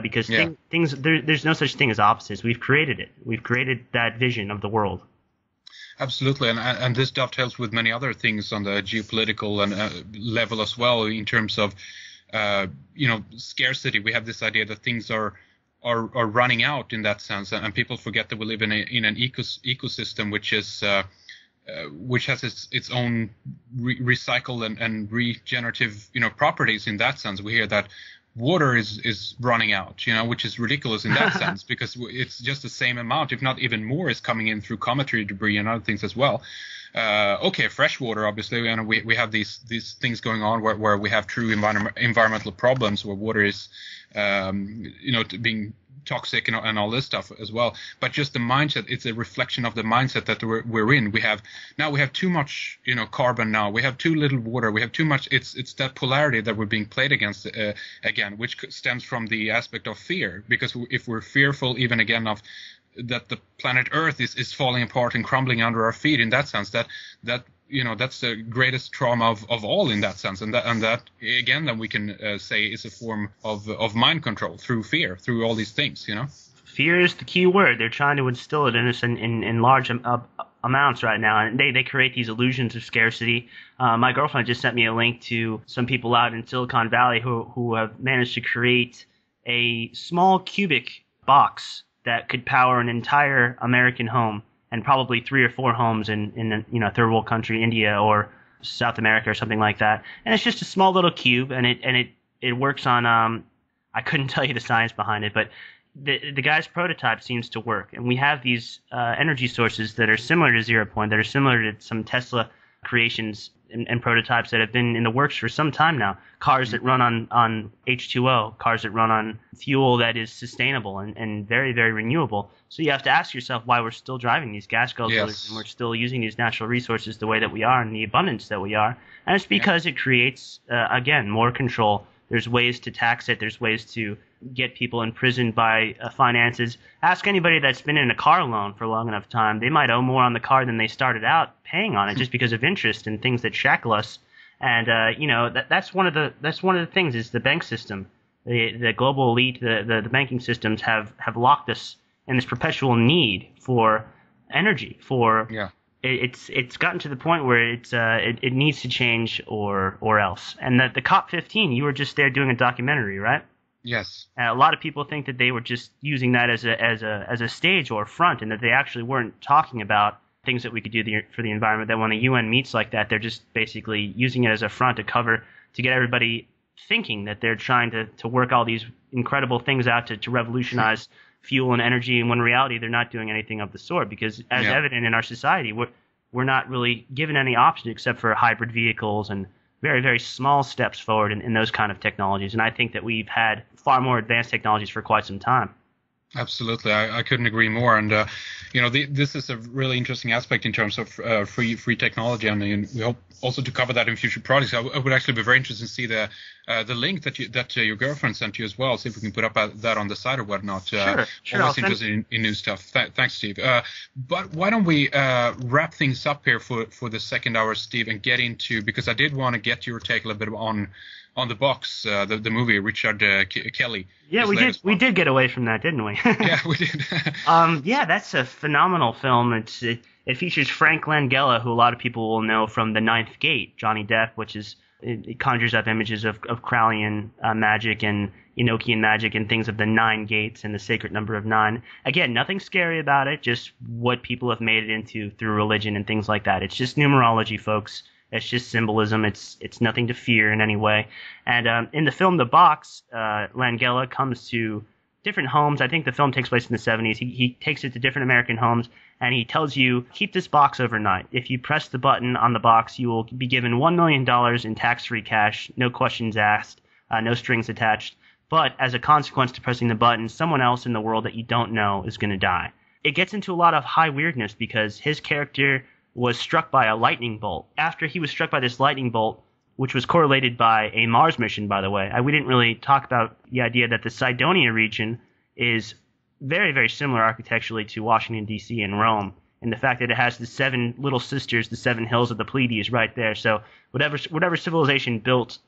because Yeah. there's no such thing as opposites. We've created it. We've created that vision of the world. Absolutely, and this dovetails with many other things on the geopolitical and level as well, in terms of scarcity. We have this idea that things are running out in that sense, and people forget that we live in an ecosystem which has its own recycle and regenerative properties. In that sense, we hear that water is running out, which is ridiculous in that sense, because it's just the same amount, if not even more, is coming in through cometary debris and other things as well. Fresh water, obviously, and we have these things going on where we have true environmental problems, where water is being toxic and all this stuff as well. But just the mindset, it's a reflection of the mindset that we're in. We have too much carbon now. We have too little water. We have too much. It's that polarity that we're being played against again, which stems from the aspect of fear. Because if we're fearful even again of that the planet Earth is falling apart and crumbling under our feet, in that sense, that that's the greatest trauma of all, in that sense, and that again, then we can say is a form of mind control through fear, through all these things. Fear is the key word. They're trying to instill it in us in large amounts right now, and they create these illusions of scarcity. My girlfriend just sent me a link to some people out in Silicon Valley who have managed to create a small cubic box that could power an entire American home, and probably 3 or 4 homes in third world country, India or South America or something like that. And it's just a small little cube, and it works on I couldn't tell you the science behind it, but the guy's prototype seems to work. And we have these energy sources that are similar to Zero Point, that are similar to some Tesla creations and prototypes that have been in the works for some time now. Cars that run on H2O, cars that run on fuel that is sustainable and very, very renewable. So you have to ask yourself why we're still driving these gas guzzlers, Yes. and we're still using these natural resources the way that we are and the abundance that we are. And it's because it creates, again, more control. There's ways to tax it. There's ways to get people imprisoned by finances. Ask anybody that's been in a car loan for a long enough time. They might owe more on the car than they started out paying on it, just because of interest and things that shackle us. And that's one of the things is the bank system. The global elite, the banking systems have locked us in this perpetual need for energy. It's gotten to the point where it needs to change or else. And the COP15, you were just there doing a documentary, right? Yes. A lot of people think that they were just using that as a stage or front, and that they actually weren't talking about things that we could do for the environment. That when the UN meets like that, they're just basically using it as a front to get everybody thinking that they're trying to work all these incredible things out to revolutionize fuel and energy, and when in reality they're not doing anything of the sort, because as evident in our society, we're not really given any options except for hybrid vehicles and very, very small steps forward in those kind of technologies. And I think that we've had far more advanced technologies for quite some time. Absolutely, I couldn't agree more. And this is a really interesting aspect in terms of free technology. I mean, we hope also to cover that in future projects. I would actually be very interested to see the link that your girlfriend sent you as well. See if we can put up that on the site or whatnot. Sure. Always interested in new stuff. Thanks, Steve. But why don't we wrap things up here for the second hour, Steve, and get into, because I did want to get your take a little bit on the box, the movie, Richard Kelly. Yeah, we did get away from that, didn't we? Yeah, we did. That's a phenomenal film. It features Frank Langella, who a lot of people will know from The Ninth Gate, Johnny Depp, which is it conjures up images of Crowleyan magic and Enochian magic and things of the 9 gates and the sacred number of 9. Again, nothing scary about it, just what people have made it into through religion and things like that. It's just numerology, folks. It's just symbolism. It's nothing to fear in any way. And in the film The Box, Langella comes to different homes. I think the film takes place in the 70s. He takes it to different American homes, and he tells you, keep this box overnight. If you press the button on the box, you will be given $1 million in tax-free cash, no questions asked, no strings attached. But as a consequence to pressing the button, someone else in the world that you don't know is going to die. It gets into a lot of high weirdness because his character was struck by a lightning bolt. After he was struck by this lightning bolt, which was correlated by a Mars mission, by the way, we didn't really talk about the idea that the Cydonia region is very, very similar architecturally to Washington, D.C. and Rome, and the fact that it has the 7 little sisters, the 7 hills of the Pleiades right there. So whatever civilization built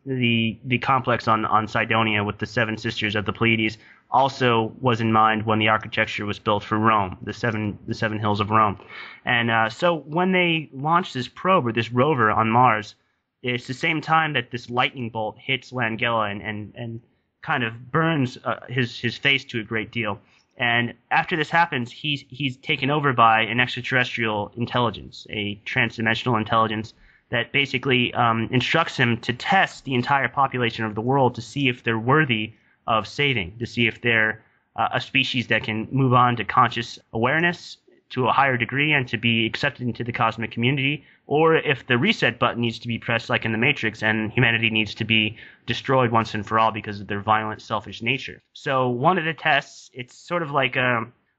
the complex on Cydonia with the seven sisters of the Pleiades also was in mind when the architecture was built for Rome, the seven hills of Rome. And so when they launched this probe or this rover on Mars, it's the same time that this lightning bolt hits Langella and kind of burns his face to a great deal. And after this happens, he's taken over by an extraterrestrial intelligence, a transdimensional intelligence that basically instructs him to test the entire population of the world to see if they're worthy of saving, to see if they're a species that can move on to conscious awareness to a higher degree and to be accepted into the cosmic community, or if the reset button needs to be pressed like in the Matrix and humanity needs to be destroyed once and for all because of their violent, selfish nature. So one of the tests, it's sort of like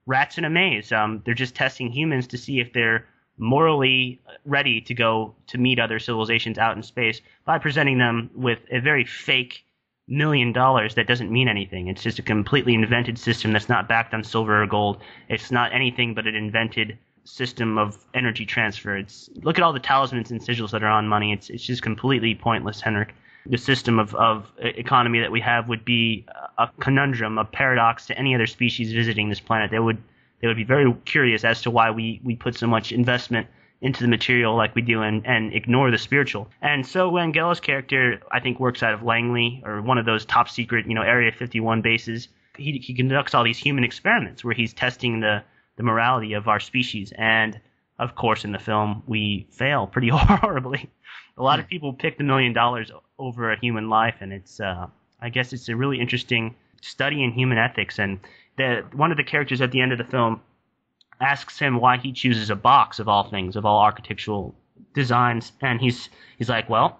rats in a maze. They're just testing humans to see if they're morally ready to go to meet other civilizations out in space by presenting them with a very fake $1 million that doesn't mean anything. It's just a completely invented system that's not backed on silver or gold. It's not anything but an invented system of energy transfer. Look at all the talismans and sigils that are on money. It's just completely pointless, Henrik. The system of economy that we have would be a conundrum, a paradox to any other species visiting this planet. They would be very curious as to why we put so much investment into the material like we do and ignore the spiritual. And so Langella's character, I think, works out of Langley, or one of those top secret, Area 51 bases. He conducts all these human experiments where he's testing the morality of our species. And, of course, in the film, we fail pretty horribly. A lot of people pick the $1 million over a human life, and I guess it's a really interesting study in human ethics. And one of the characters at the end of the film asks him why he chooses a box of all things, of all architectural designs, and he's like, well,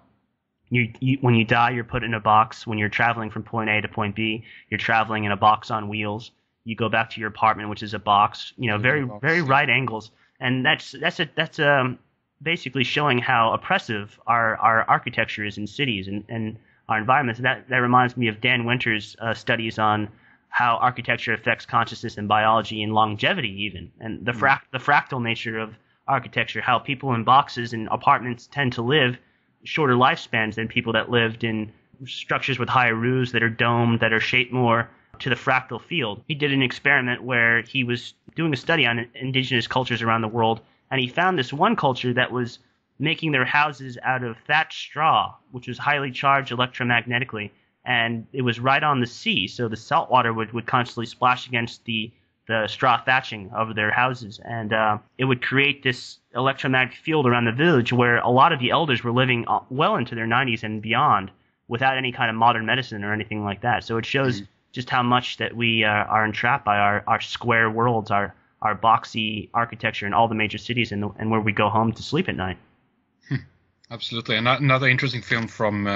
when you die, you're put in a box. When you're traveling from point A to point B, you're traveling in a box on wheels. You go back to your apartment, which is a box. Very right angles, and that's basically showing how oppressive our architecture is in cities and our environments. That reminds me of Dan Winter's studies on how architecture affects consciousness and biology and longevity even, and the fractal nature of architecture, how people in boxes and apartments tend to live shorter lifespans than people that lived in structures with higher roofs that are domed, that are shaped more to the fractal field. He did an experiment where he was doing a study on indigenous cultures around the world, and he found this one culture that was making their houses out of thatched straw, which was highly charged electromagnetically. And it was right on the sea, so the salt water would constantly splash against the straw thatching of their houses. And it would create this electromagnetic field around the village where a lot of the elders were living well into their 90s and beyond without any kind of modern medicine or anything like that. So it shows just how much that we are entrapped by our square worlds, our boxy architecture in all the major cities and where we go home to sleep at night. Absolutely. And another interesting film from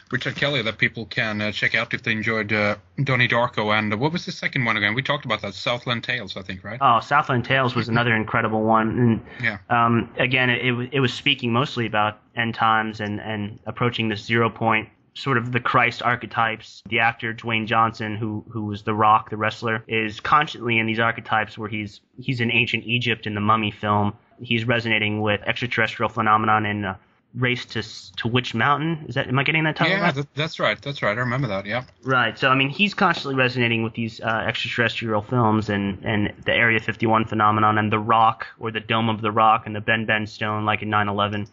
Richard Kelly that people can check out if they enjoyed Donnie Darko. And what was the second one again? We talked about that, Southland Tales, I think, right? Oh, Southland Tales was another incredible one. And yeah. Again, it was speaking mostly about end times and approaching this 0 point, sort of the Christ archetypes. The actor Dwayne Johnson, who was The Rock, the wrestler, is constantly in these archetypes where he's in ancient Egypt in the Mummy film. He's resonating with extraterrestrial phenomenon in Race to Witch Mountain. Am I getting that title right? Yeah, that's right. I remember that, yeah. Right. So, I mean, he's constantly resonating with these extraterrestrial films and the Area 51 phenomenon and The Rock, or the Dome of the Rock, and the Ben Stone, like in 9/11.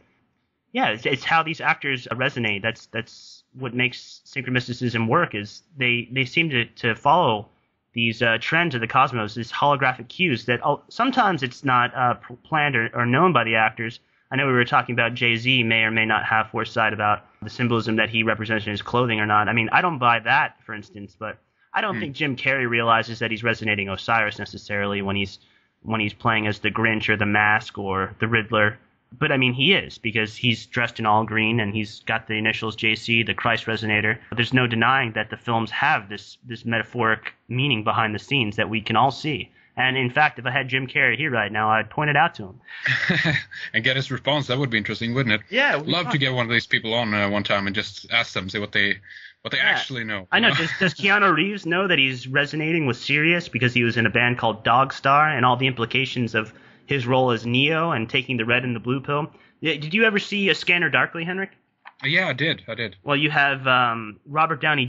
Yeah, it's how these actors resonate. That's what makes synchromysticism work, is they seem to follow these trends of the cosmos, these holographic cues that sometimes it's not planned or known by the actors. I know we were talking about Jay-Z may or may not have foresight about the symbolism that he represents in his clothing or not. I mean, I don't buy that, for instance, but I don't think Jim Carrey realizes that he's resonating Osiris necessarily when he's playing as the Grinch or the Mask or the Riddler. But I mean, he is, because he's dressed in all green and he's got the initials JC, the Christ resonator. There's no denying that the films have this metaphoric meaning behind the scenes that we can all see. And in fact, if I had Jim Carrey here right now, I'd point it out to him. And get his response. That would be interesting, wouldn't it? Yeah. Love to get one of these people on one time and just ask them, see what they actually know. I know. Does Keanu Reeves know that he's resonating with Sirius because he was in a band called Dog Star, and all the implications of his role as Neo and taking the red and the blue pill? Did you ever see A Scanner Darkly, Henrik? Yeah, I did. Well, you have Robert Downey